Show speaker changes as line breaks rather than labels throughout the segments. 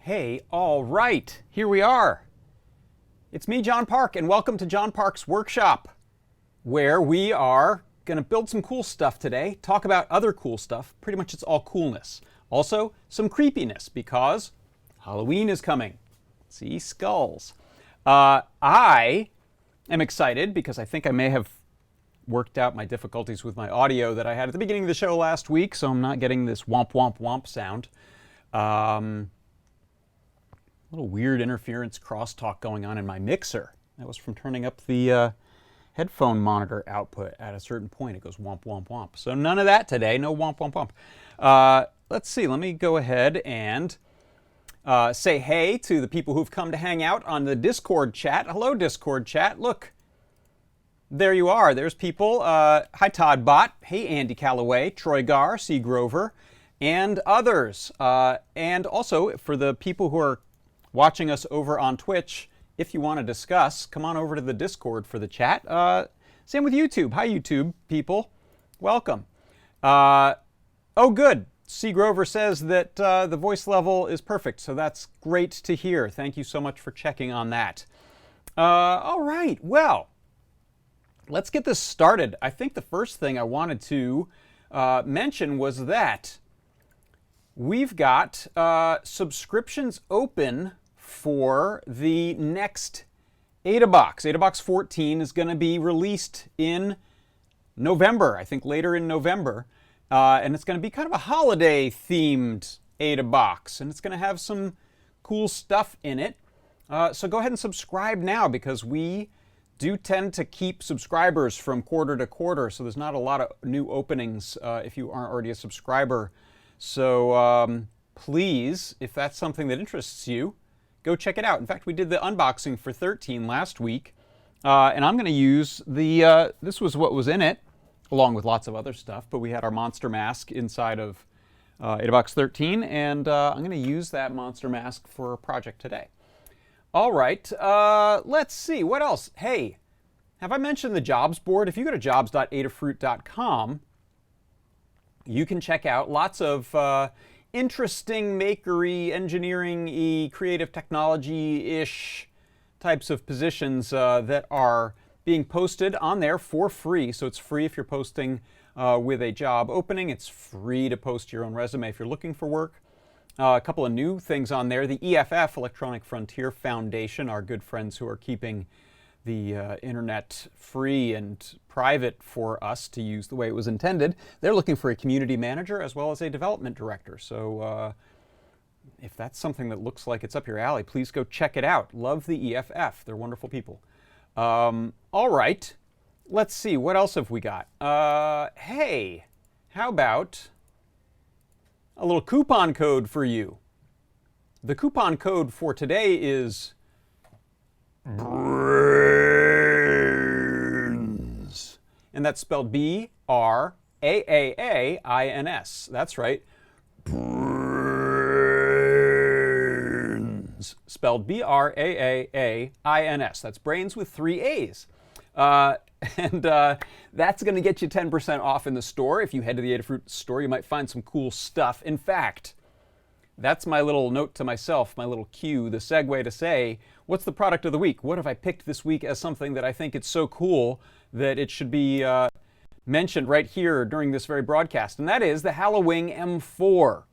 Hey, all right, here we are. It's me, John Park, and welcome to John Park's Workshop, where we are going to build some cool stuff today, talk about other cool stuff. Pretty much it's all coolness. Also, some creepiness, because Halloween is coming. See, skulls. I am excited because I think I may have worked out my difficulties with my audio that I had at the beginning of the show last week, so I'm not getting this womp womp womp sound. Little weird interference crosstalk going on in my mixer. That was from turning up the headphone monitor output at a certain point. It goes womp womp womp. So none of that today. No womp womp womp. Let's see. Let me go ahead and say hey to the people who've come to hang out on the Discord chat. Hello, Discord chat. Look, there you are. There's people. Hi, Todd Bott. Hey, Andy Calloway, Troy Gar, C. Grover, and others. And also, for the people who are watching us over on Twitch, if you want to discuss, come on over to the Discord for the chat. Same with YouTube. Hi, YouTube people. Welcome. Oh, good. C. Grover says that the voice level is perfect, so that's great to hear. Thank you so much for checking on that. All right. Well, let's get this started. I think the first thing I wanted to mention was that we've got subscriptions open for the next AdaBox. AdaBox 14 is going to be released in November, I think later in November. And it's going to be kind of a holiday-themed AdaBox. And it's going to have some cool stuff in it. So go ahead and subscribe now, because we do tend to keep subscribers from quarter to quarter. So there's not a lot of new openings if you aren't already a subscriber. So please, if that's something that interests you, go check it out. In fact, we did the unboxing for 13 last week, and I'm going to use the, this was what was in it, along with lots of other stuff, but we had our monster mask inside of AdaBox 13, and I'm going to use that monster mask for a project today. All right, let's see, what else? Hey, have I mentioned the jobs board? If you go to jobs.adafruit.com, you can check out lots of interesting makery, engineering-y, creative technology-ish types of positions that are being posted on there for free. So it's free if you're posting with a job opening. It's free to post your own resume if you're looking for work. A couple of new things on there. The EFF, Electronic Frontier Foundation, our good friends who are keeping the internet free and private for us to use the way it was intended. They're looking for a community manager as well as a development director. So if that's something that looks like it's up your alley, please go check it out. Love the EFF. They're wonderful people. All right. Let's see. What else have we got? Hey, how about a little coupon code for you? The coupon code for today is BRAINS, and that's spelled B-R-A-A-A-I-N-S. That's right, BRAINS, spelled B-R-A-A-A-I-N-S. That's brains with 3 A's. And that's going to get you 10% off in the store. If you head to the Adafruit store, you might find some cool stuff. In fact, that's my little note to myself, my little cue, the segue to say, what's the product of the week? What have I picked this week as something that I think it's so cool that it should be mentioned right here during this very broadcast? And that is the Halloween M4.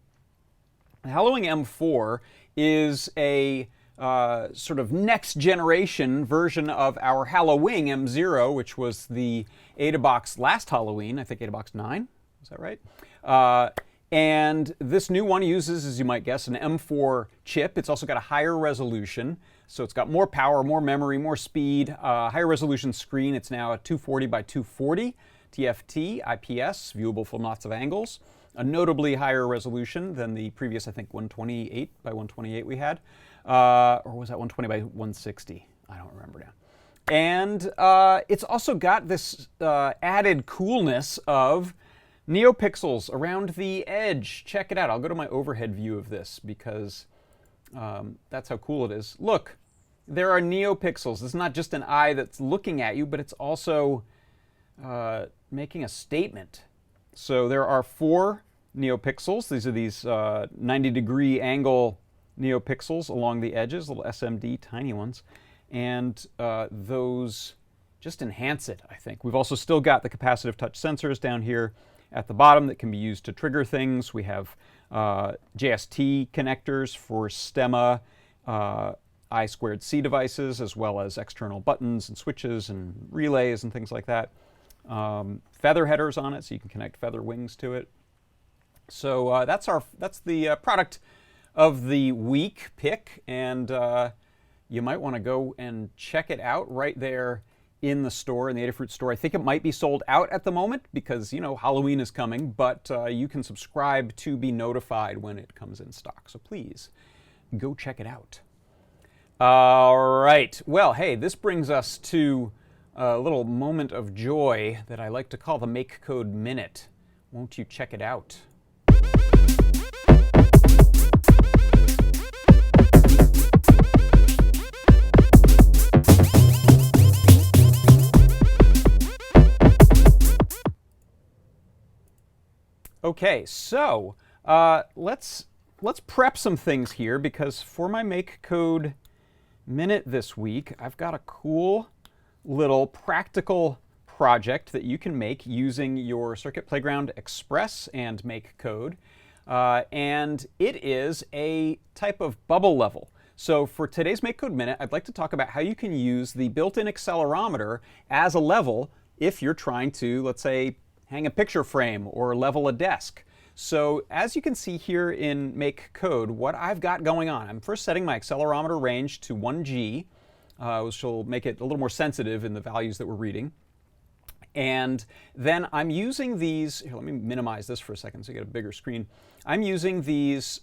The Halloween M4 is a sort of next generation version of our Halloween M0, which was the AdaBox last Halloween, I think AdaBox 9, is that right? And this new one uses, as you might guess, an M4 chip. It's also got a higher resolution, so it's got more power, more memory, more speed, higher resolution screen. It's now a 240 by 240 TFT IPS, viewable from lots of angles. A notably higher resolution than the previous, I think, 128 by 128 we had. Or was that 120 by 160? I don't remember now. And it's also got this added coolness of NeoPixels around the edge. Check it out. I'll go to my overhead view of this because that's how cool it is. Look, there are NeoPixels. It's not just an eye that's looking at you, but it's also making a statement. So there are 4 NeoPixels. These are these 90-degree angle NeoPixels along the edges, little SMD, tiny ones, and those just enhance it, I think. We've also still got the capacitive touch sensors down here at the bottom that can be used to trigger things. We have JST connectors for stemma, I2C devices, as well as external buttons and switches and relays and things like that. Feather headers on it, so you can connect feather wings to it. So that's the product of the week pick, and you might want to go and check it out right there in the store, in the Adafruit store. I think it might be sold out at the moment because, you know, Halloween is coming, but you can subscribe to be notified when it comes in stock. So please go check it out. All right. Well, hey, this brings us to a little moment of joy that I like to call the Make Code Minute. Won't you check it out? Okay, so let's prep some things here, because for my Make Code Minute this week, I've got a cool little practical project that you can make using your Circuit Playground Express and Make Code, and it is a type of bubble level. So for today's Make Code Minute, I'd like to talk about how you can use the built-in accelerometer as a level if you're trying to, let's say, hang a picture frame or level a desk. So as you can see here in Make Code, what I've got going on, I'm first setting my accelerometer range to 1G, which will make it a little more sensitive in the values that we're reading. And then I'm using these, here, let me minimize this for a second so you get a bigger screen. I'm using these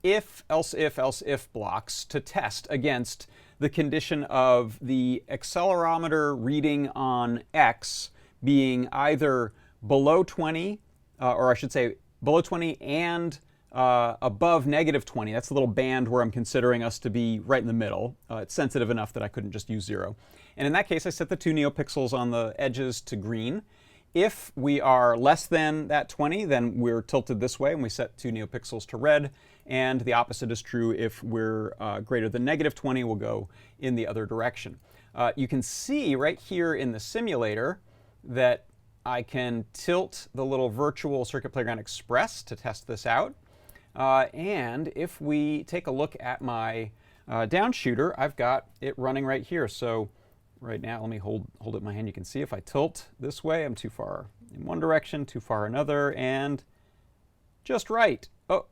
if, else if blocks to test against the condition of the accelerometer reading on X being either below 20, or I should say below 20 and above negative 20. That's the little band where I'm considering us to be right in the middle. It's sensitive enough that I couldn't just use 0. And in that case, I set the 2 NeoPixels on the edges to green. If we are less than that 20, then we're tilted this way, and we set 2 NeoPixels to red. And the opposite is true. If we're greater than negative 20, we'll go in the other direction. You can see right here in the simulator that I can tilt the little virtual Circuit Playground Express to test this out. And if we take a look at my downshooter, I've got it running right here. So right now, let me hold it in my hand. You can see if I tilt this way, I'm too far in one direction, too far another, and just right. Oh,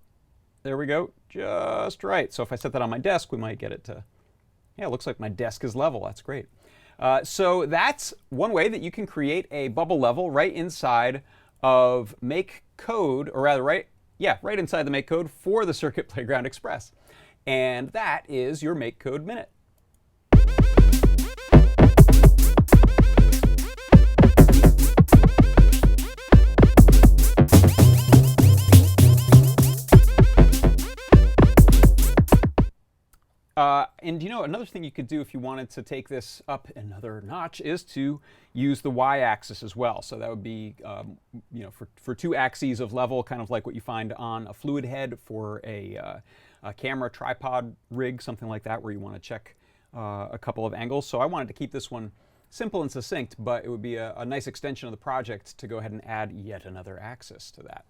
there we go, just right. So if I set that on my desk, we might get it to, yeah, it looks like my desk is level. That's great. So that's one way that you can create a bubble level right inside of Make Code, or rather right inside the Make Code for the Circuit Playground Express. And that is your Make Code Minute. And you know, another thing you could do if you wanted to take this up another notch is to use the y-axis as well. So that would be, you know, for 2 axes of level, kind of like what you find on a fluid head for a camera tripod rig, something like that, where you want to check a couple of angles. So I wanted to keep this one simple and succinct, but it would be a nice extension of the project to go ahead and add yet another axis to that.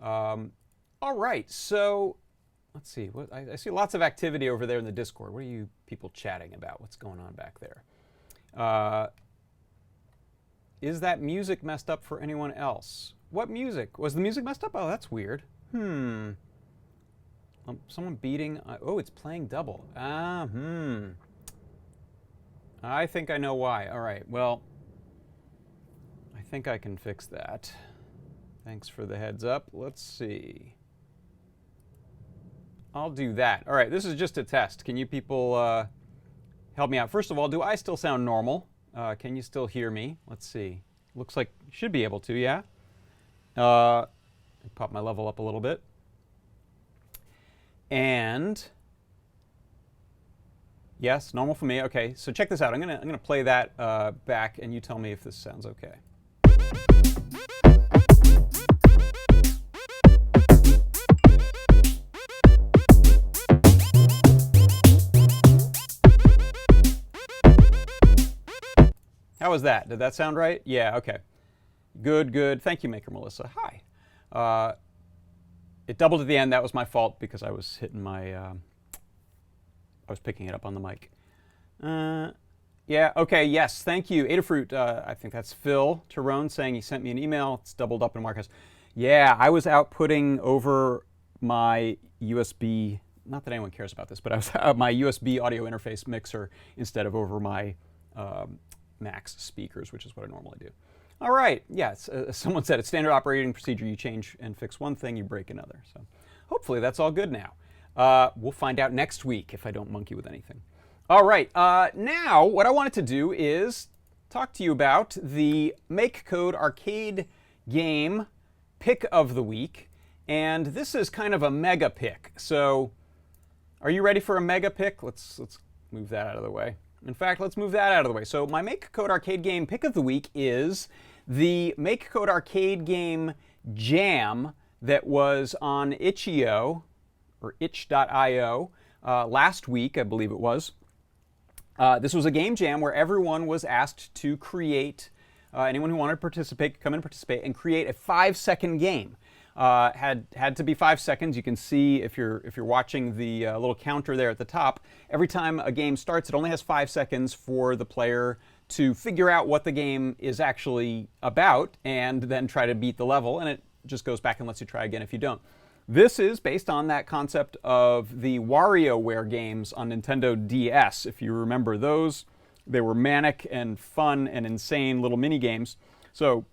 All right, so let's see. I see lots of activity over there in the Discord. What are you people chatting about? What's going on back there? Is that music messed up for anyone else? What music? Was the music messed up? Oh, that's weird. Someone beating. Oh, it's playing double. I think I know why. All right. Well, I think I can fix that. Thanks for the heads up. Let's see. I'll do that. All right, this is just a test. Can you people help me out? First of all, do I still sound normal? Can you still hear me? Let's see. Looks like you should be able to, yeah? Pop my level up a little bit. And yes, normal for me. Okay, so check this out. I'm gonna play that back, and you tell me if this sounds okay. was that? Did that sound right? Yeah, okay. Good, good. Thank you, Maker Melissa. Hi. It doubled at the end. That was my fault because I was hitting my, I was picking it up on the mic. Yeah, okay, yes, thank you. Adafruit, I think that's Phil Tyrone saying he sent me an email. It's doubled up in Marcus. Yeah, I was outputting over my USB, not that anyone cares about this, but I was my USB audio interface mixer instead of over my Max speakers, which is what I normally do. All right, yeah, someone said it's standard operating procedure. You change and fix one thing, you break another. So hopefully that's all good now. We'll find out next week if I don't monkey with anything. All right, now what I wanted to do is talk to you about the MakeCode arcade game pick of the week. And this is kind of a mega pick. So are you ready for a mega pick? Let's move that out of the way. In fact, let's move that out of the way. So my MakeCode arcade game pick of the week is the MakeCode arcade game Jam that was on itch.io, or itch.io, last week, I believe it was. This was a game jam where everyone was asked to create, anyone who wanted to participate could come and participate and create a 5-second game. Had to be 5 seconds. You can see if you're watching the little counter there at the top, every time a game starts, it only has 5 seconds for the player to figure out what the game is actually about and then try to beat the level, and it just goes back and lets you try again if you don't. This is based on that concept of the WarioWare games on Nintendo DS. If you remember those, they were manic and fun and insane little mini games. So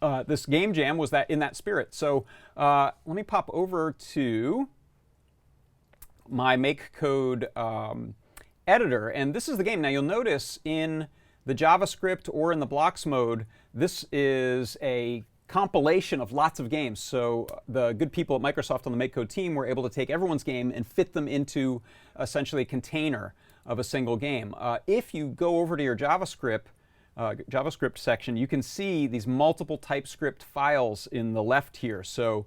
this game jam was in that spirit. So let me pop over to my MakeCode editor, and this is the game. Now you'll notice in the JavaScript or in the blocks mode, this is a compilation of lots of games. So the good people at Microsoft on the MakeCode team were able to take everyone's game and fit them into essentially a container of a single game. If you go over to your JavaScript section, you can see these multiple TypeScript files in the left here. So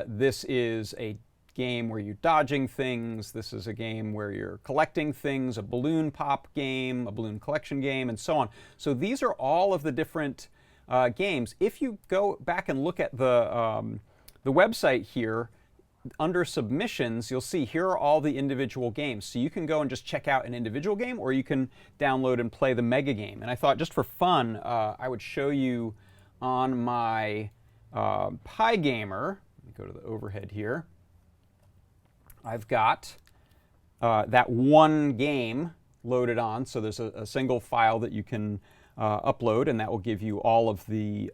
this is a game where you're dodging things. This is a game where you're collecting things, a balloon pop game, a balloon collection game, and so on. So these are all of the different games. If you go back and look at the website here, under submissions, you'll see here are all the individual games. So you can go and just check out an individual game, or you can download and play the mega game. And I thought just for fun, I would show you on my PyGamer. Let me go to the overhead here. I've got that one game loaded on. So there's a single file that you can upload, and that will give you all of the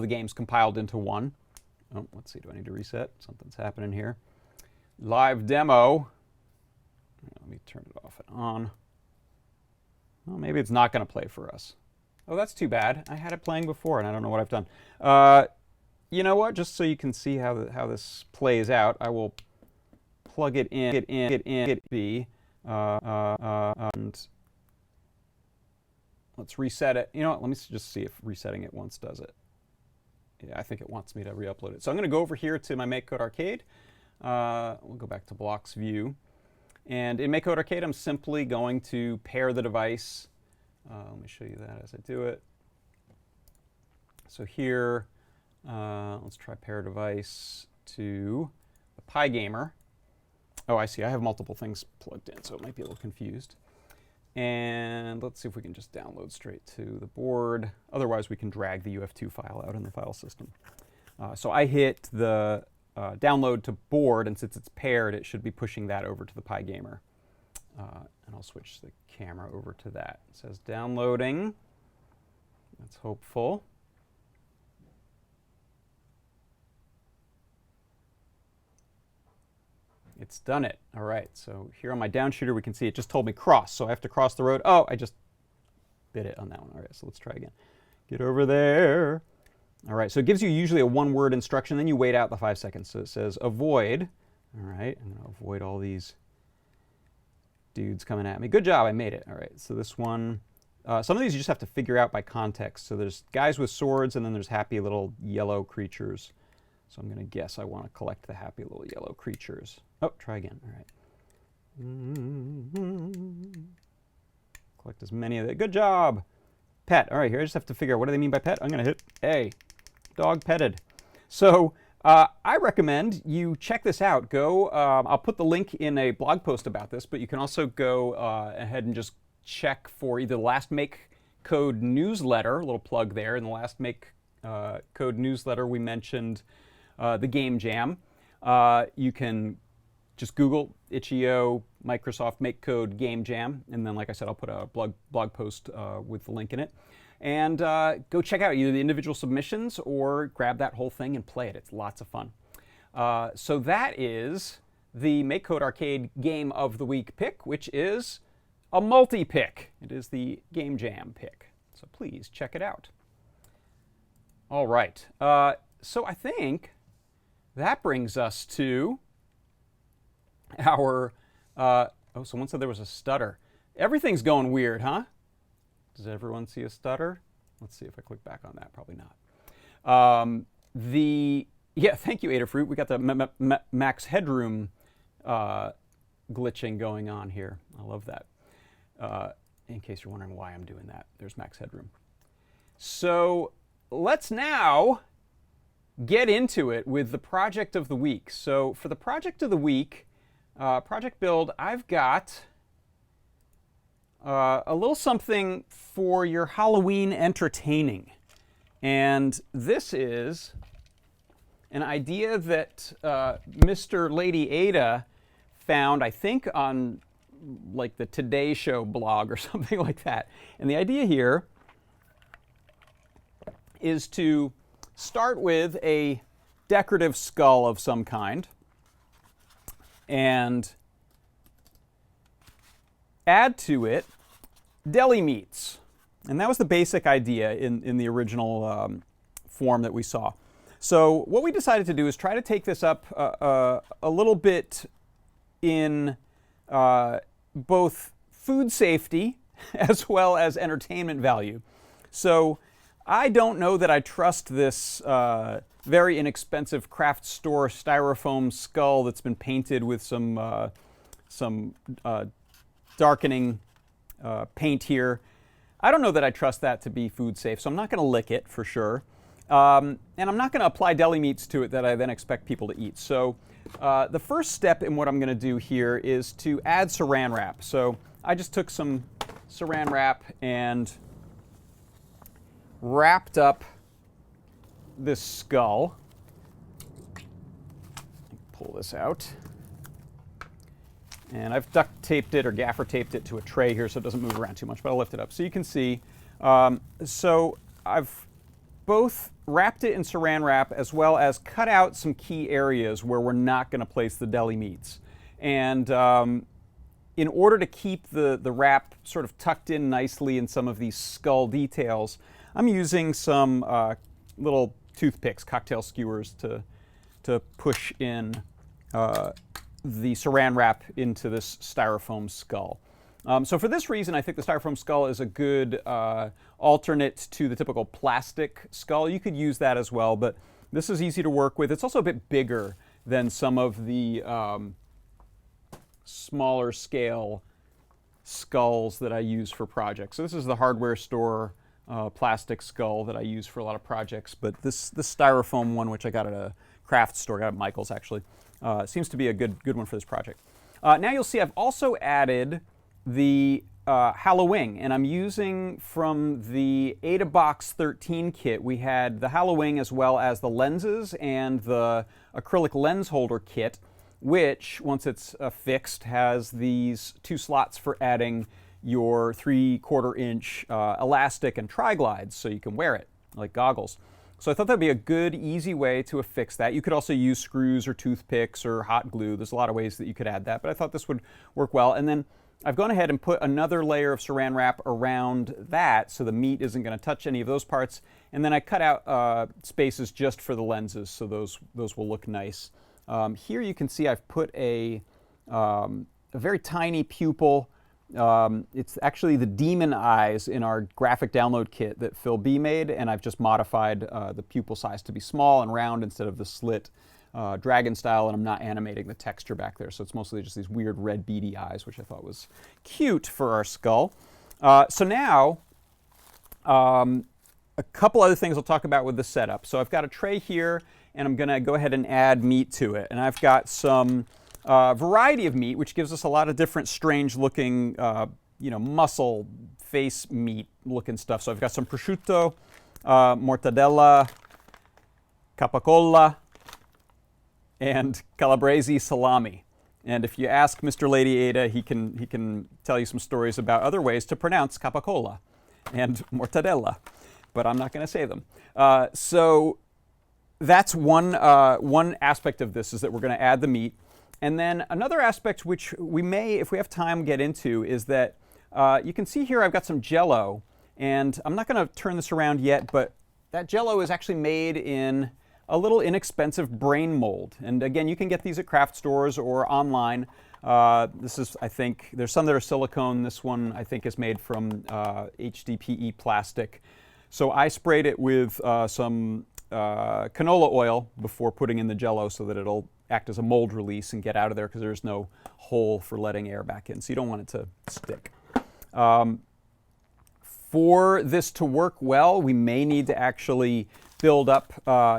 games compiled into one. Oh, let's see, do I need to reset? Something's happening here. Live demo. Let me turn it off and on. Well, maybe it's not going to play for us. Oh, that's too bad. I had it playing before, and I don't know what I've done. You know what? Just so you can see how this plays out, I will plug it in, and let's reset it. You know what? Let me just see if resetting it once does it. Yeah, I think it wants me to re-upload it. So I'm going to go over here to my MakeCode Arcade. We'll go back to Blocks View. And in MakeCode Arcade, I'm simply going to pair the device. Let me show you that as I do it. So here, let's try pair device to the PyGamer. Oh, I see. I have multiple things plugged in, so it might be a little confused. And let's see if we can just download straight to the board. Otherwise, we can drag the UF2 file out in the file system. So I hit the download to board, and since it's paired, it should be pushing that over to the PyGamer. And I'll switch the camera over to that. It says downloading. That's hopeful. It's done it. All right, so here on my down shooter, we can see it just told me cross, so I have to cross the road. Oh, I just bit it on that one. All right, so let's try again. Get over there. All right, so it gives you usually a one-word instruction, then you wait out the 5 seconds. So it says avoid. All right, I'm going to avoid all these dudes coming at me. Good job, I made it. All right, so this one, some of these you just have to figure out by context. So there's guys with swords, and then there's happy little yellow creatures. So I'm going to guess I want to collect the happy little yellow creatures. Oh, try again. All right. Collect as many of them. Good job. Pet. All right, here I just have to figure out what do they mean by pet. I'm going to hit A. Dog petted. So I recommend you check this out. Go. I'll put the link in a blog post about this, but you can also go ahead and just check for either the Last Make Code newsletter, a little plug there. In the Last Make Code newsletter, we mentioned the Game Jam. You can just Google itch.io Microsoft Make Code Game Jam, and then, like I said, I'll put a blog post with the link in it. And go check out either the individual submissions or grab that whole thing and play it. It's lots of fun. So that is the Make Code Arcade Game of the Week pick, which is a multi-pick. It is the Game Jam pick. So please check it out. All right. So I think that brings us to our... oh, someone said there was a stutter. Everything's going weird, huh? Does everyone see a stutter? Let's see if I click back on that. Probably not. Yeah, thank you, Adafruit. We got the max headroom glitching going on here. I love that. In case you're wondering why I'm doing that, there's max headroom. So let's now get into it with the project of the week. So for the project of the week, project build, I've got a little something for your Halloween entertaining. And this is an idea that Mr. Lady Ada found, I think, on like the Today Show blog or something like that. And the idea here is to start with a decorative skull of some kind and add to it deli meats. And that was the basic idea in the original form that we saw. So what we decided to do is try to take this up a little bit in both food safety as well as entertainment value. So I don't know that I trust this very inexpensive craft store styrofoam skull that's been painted with some darkening paint here. I don't know that I trust that to be food safe, so I'm not going to lick it for sure. And I'm not going to apply deli meats to it that I then expect people to eat. So the first step in what I'm going to do here is to add saran wrap. So I just took some saran wrap and wrapped up this skull. Pull this out. And I've duct taped it or gaffer taped it to a tray here so it doesn't move around too much, but I'll lift it up. So you can see, so I've both wrapped it in saran wrap as well as cut out some key areas where we're not going to place the deli meats. And in order to keep the wrap sort of tucked in nicely in some of these skull details, I'm using some little toothpicks, cocktail skewers, to push in the saran wrap into this styrofoam skull. So for this reason, I think the styrofoam skull is a good alternate to the typical plastic skull. You could use that as well, but this is easy to work with. It's also a bit bigger than some of the smaller scale skulls that I use for projects. So this is the hardware store plastic skull that I use for a lot of projects, but this styrofoam one, which I got at a craft store, got at Michael's actually, seems to be a good one for this project. Now you'll see I've also added the Halloween, and I'm using from the AdaBox 13 kit. We had the Halloween as well as the lenses and the acrylic lens holder kit, which, once it's fixed, has these two slots for adding your 3/4 inch elastic and tri-glides so you can wear it like goggles. So I thought that'd be a good, easy way to affix that. You could also use screws or toothpicks or hot glue. There's a lot of ways that you could add that, but I thought this would work well. And then I've gone ahead and put another layer of saran wrap around that so the meat isn't going to touch any of those parts. And then I cut out spaces just for the lenses so those will look nice. Here you can see I've put a very tiny pupil. It's actually the demon eyes in our graphic download kit that Phil B made, and I've just modified the pupil size to be small and round instead of the slit dragon style, and I'm not animating the texture back there, so it's mostly just these weird red beady eyes, which I thought was cute for our skull. So now A couple other things I'll talk about with the setup. So I've got a tray here, and I'm going to go ahead and add meat to it. And I've got some variety of meat, which gives us a lot of different strange-looking, muscle, face meat looking stuff. So I've got some prosciutto, mortadella, capicola, and calabrese salami. And if you ask Mr. Lady Ada, he can tell you some stories about other ways to pronounce capicola and mortadella, but I'm not going to say them. So that's one aspect of this, is that we're going to add the meat. And then another aspect, which we may, if we have time, get into, is that you can see here I've got some Jell-O, and I'm not going to turn this around yet, but that Jell-O is actually made in a little inexpensive brain mold. And again, you can get these at craft stores or online. This is, I think, there's some that are silicone. This one, I think, is made from HDPE plastic. So I sprayed it with some canola oil before putting in the Jell-O so that it'll act as a mold release and get out of there, because there's no hole for letting air back in. So you don't want it to stick. For this to work well, we may need to actually build up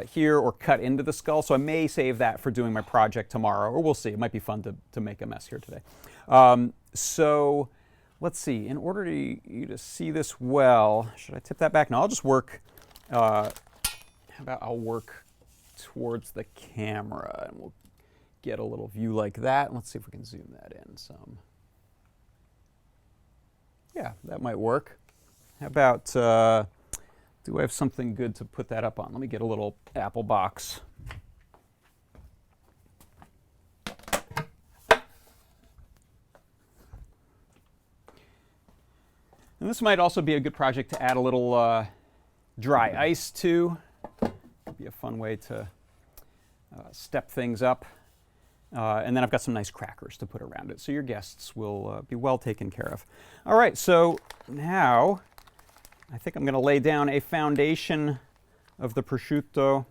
here or cut into the skull. So I may save that for doing my project tomorrow, or we'll see. It might be fun to make a mess here today. So let's see. In order to you to see this well, should I tip that back? No, I'll just work. How about I'll work towards the camera, and we'll get a little view like that. Let's see if we can zoom that in some. Yeah, that might work. How about, do I have something good to put that up on? Let me get a little apple box. And this might also be a good project to add a little dry ice to. Could be a fun way to step things up. And then I've got some nice crackers to put around it, so your guests will be well taken care of. All right, so now I think I'm going to lay down a foundation of the prosciutto,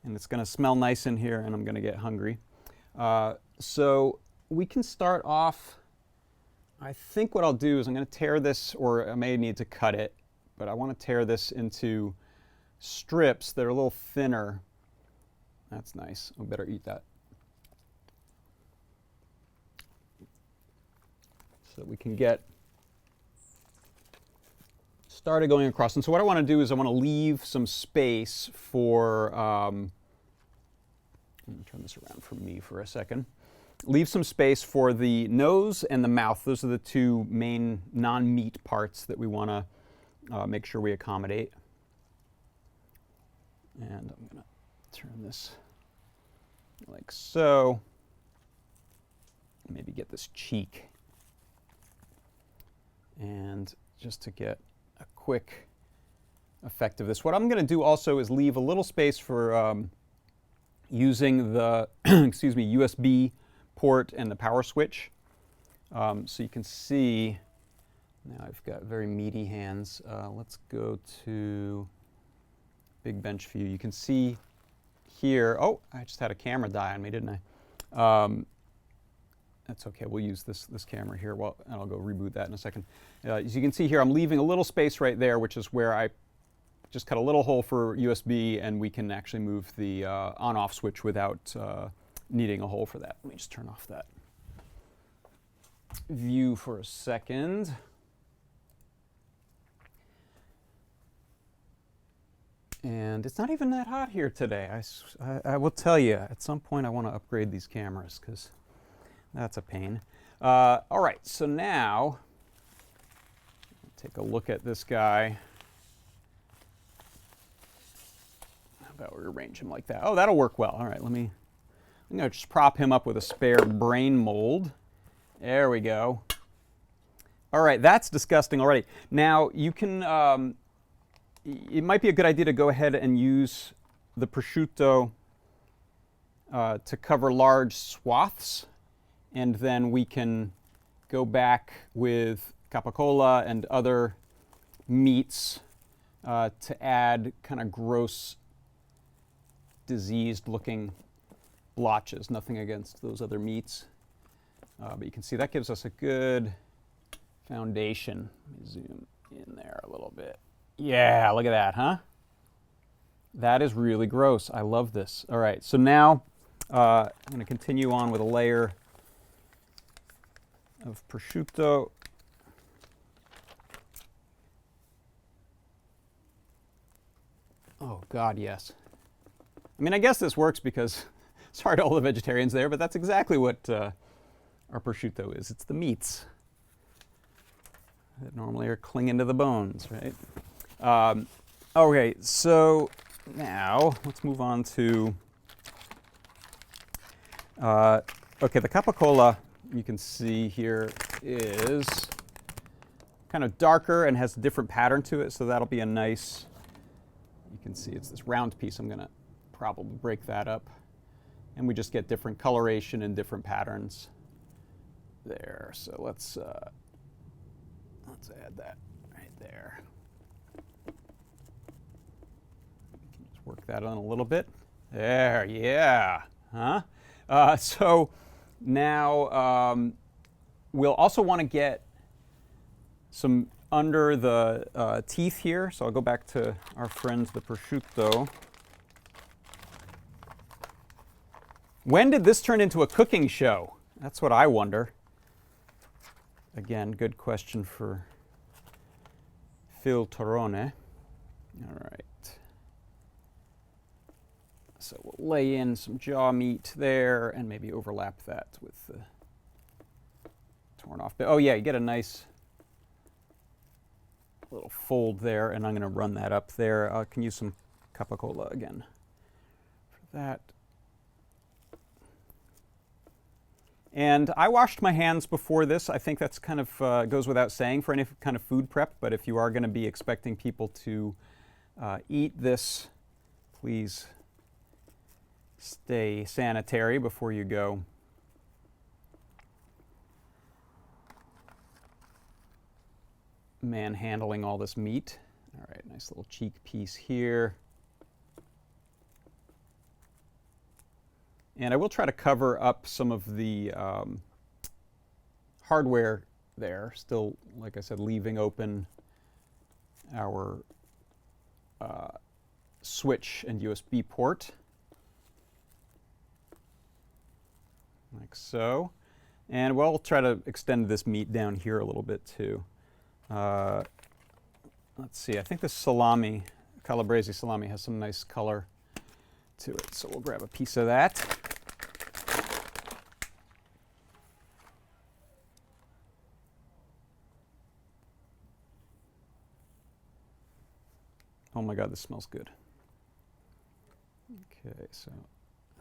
and it's going to smell nice in here, and I'm going to get hungry. So we can start off. I think what I'll do is I'm going to tear this, or I may need to cut it, but I want to tear this into strips that are a little thinner. That's nice. I better eat that. So that we can get started going across. And so what I want to do is I want to leave some space for, let me turn this around for me for a second. Leave some space for the nose and the mouth. Those are the two main non-meat parts that we want to make sure we accommodate. And I'm going to turn this like so. Maybe get this cheek. And just to get a quick effect of this, what I'm going to do also is leave a little space for using the excuse me, USB port and the power switch. So you can see, now I've got very meaty hands. Let's go to big bench view. You can see here, oh, I just had a camera die on me, didn't I? That's okay, we'll use this camera here, and I'll go reboot that in a second. As you can see here, I'm leaving a little space right there, which is where I just cut a little hole for USB, and we can actually move the on-off switch without needing a hole for that. Let me just turn off that view for a second. And it's not even that hot here today. I will tell you, at some point I want to upgrade these cameras, because that's a pain. All right, so now take a look at this guy. How about we arrange him like that? Oh, that'll work well. All right, I'm going to just prop him up with a spare brain mold. There we go. All right, that's disgusting already. Now, you can, it might be a good idea to go ahead and use the prosciutto to cover large swaths, and then we can go back with capicola and other meats to add kind of gross, diseased-looking blotches. Nothing against those other meats. But you can see that gives us a good foundation. Let me zoom in there a little bit. Yeah, look at that, huh? That is really gross. I love this. All right, so now I'm going to continue on with a layer of prosciutto. Oh, God, yes. I mean, I guess this works because, sorry to all the vegetarians there, but that's exactly what our prosciutto is. It's the meats that normally are clinging to the bones, right? Okay, so now let's move on to, okay, the capicola you can see here is kind of darker and has a different pattern to it, so that'll be a nice, you can see it's this round piece. I'm going to probably break that up. And we just get different coloration and different patterns there. So let's add that right there. Just work that on a little bit. There, yeah. Huh? So now we'll also want to get some under the teeth here. So I'll go back to our friends, the prosciutto. When did this turn into a cooking show? That's what I wonder. Again, good question for Phil Torrone. All right. So we'll lay in some jaw meat there and maybe overlap that with the torn off bit. Oh yeah, you get a nice little fold there, and I'm going to run that up there. I can use some capicola again for that. And I washed my hands before this. I think that's kind of goes without saying for any kind of food prep, but if you are going to be expecting people to eat this, please stay sanitary before you go. Manhandling all this meat. All right, nice little cheek piece here. And I will try to cover up some of the hardware there, still, like I said, leaving open our switch and USB port, like so. And we'll try to extend this meat down here a little bit too. Let's see, I think this salami, calabrese salami, has some nice color to it, so we'll grab a piece of that. Oh my God, this smells good. Okay, so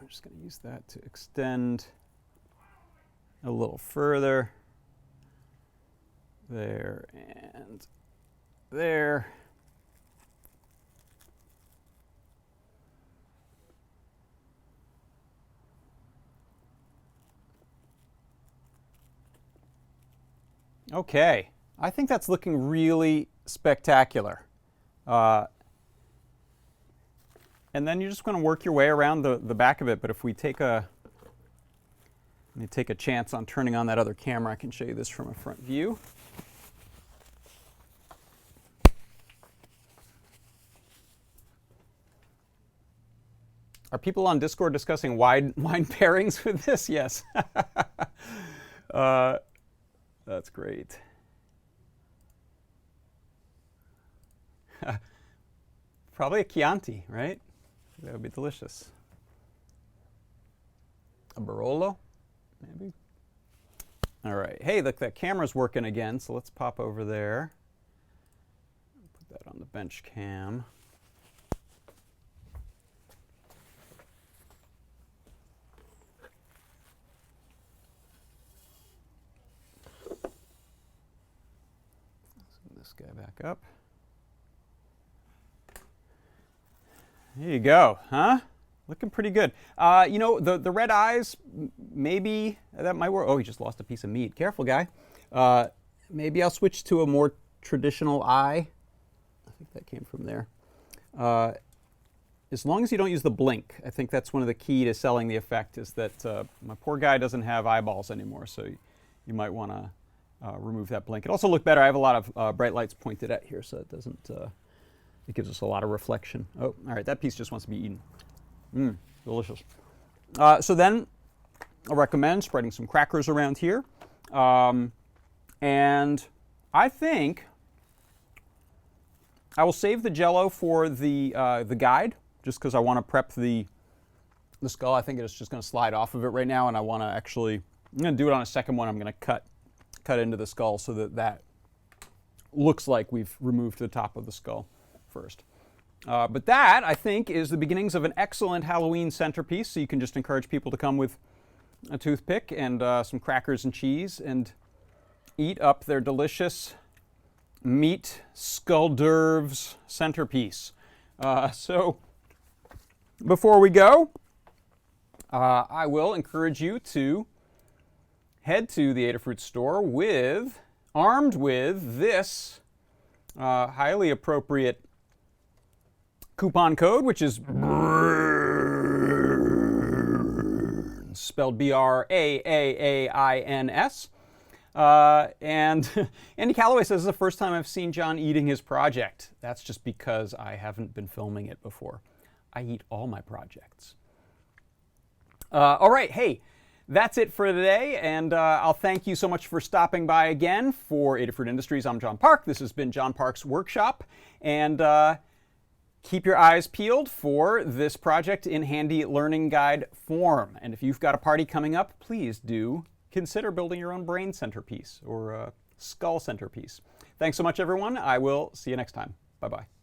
I'm just going to use that to extend a little further. There and there. Okay, I think that's looking really spectacular. And then you're just going to work your way around the back of it. But if we take let me take a chance on turning on that other camera, I can show you this from a front view. Are people on Discord discussing wine pairings with this? Yes. That's great. Probably a Chianti, right? That would be delicious. A Barolo, maybe? All right. Hey, look, that camera's working again, so let's pop over there. Put that on the bench cam. Send this guy back up. There you go, huh? Looking pretty good. You know, the red eyes, maybe that might work. Oh, he just lost a piece of meat. Careful, guy. Maybe I'll switch to a more traditional eye. I think that came from there. As long as you don't use the blink. I think that's one of the key to selling the effect, is that my poor guy doesn't have eyeballs anymore, so you might want to remove that blink. It also looked better. I have a lot of bright lights pointed at here, so it doesn't, it gives us a lot of reflection. Oh, all right, that piece just wants to be eaten. Delicious. So then I recommend spreading some crackers around here. And I think I will save the Jell-O for the guide, just because I want to prep the skull. I think it's just going to slide off of it right now, and I want to actually, I'm going to do it on a second one. I'm going to cut into the skull so that that looks like we've removed the top of the skull first. But that, I think, is the beginnings of an excellent Halloween centerpiece. So you can just encourage people to come with a toothpick and some crackers and cheese and eat up their delicious Meat Skull Centerpiece. So before we go, I will encourage you to head to the Adafruit store armed with this highly appropriate coupon code, which is spelled BRAAAINS. And Andy Calloway says, this is the first time I've seen John eating his project. That's just because I haven't been filming it before. I eat all my projects. All right, hey, that's it for today, and I'll thank you so much for stopping by again for Adafruit Industries. I'm John Park. This has been John Park's Workshop, and keep your eyes peeled for this project in handy learning guide form. And if you've got a party coming up, please do consider building your own brain centerpiece or skull centerpiece. Thanks so much, everyone. I will see you next time. Bye-bye.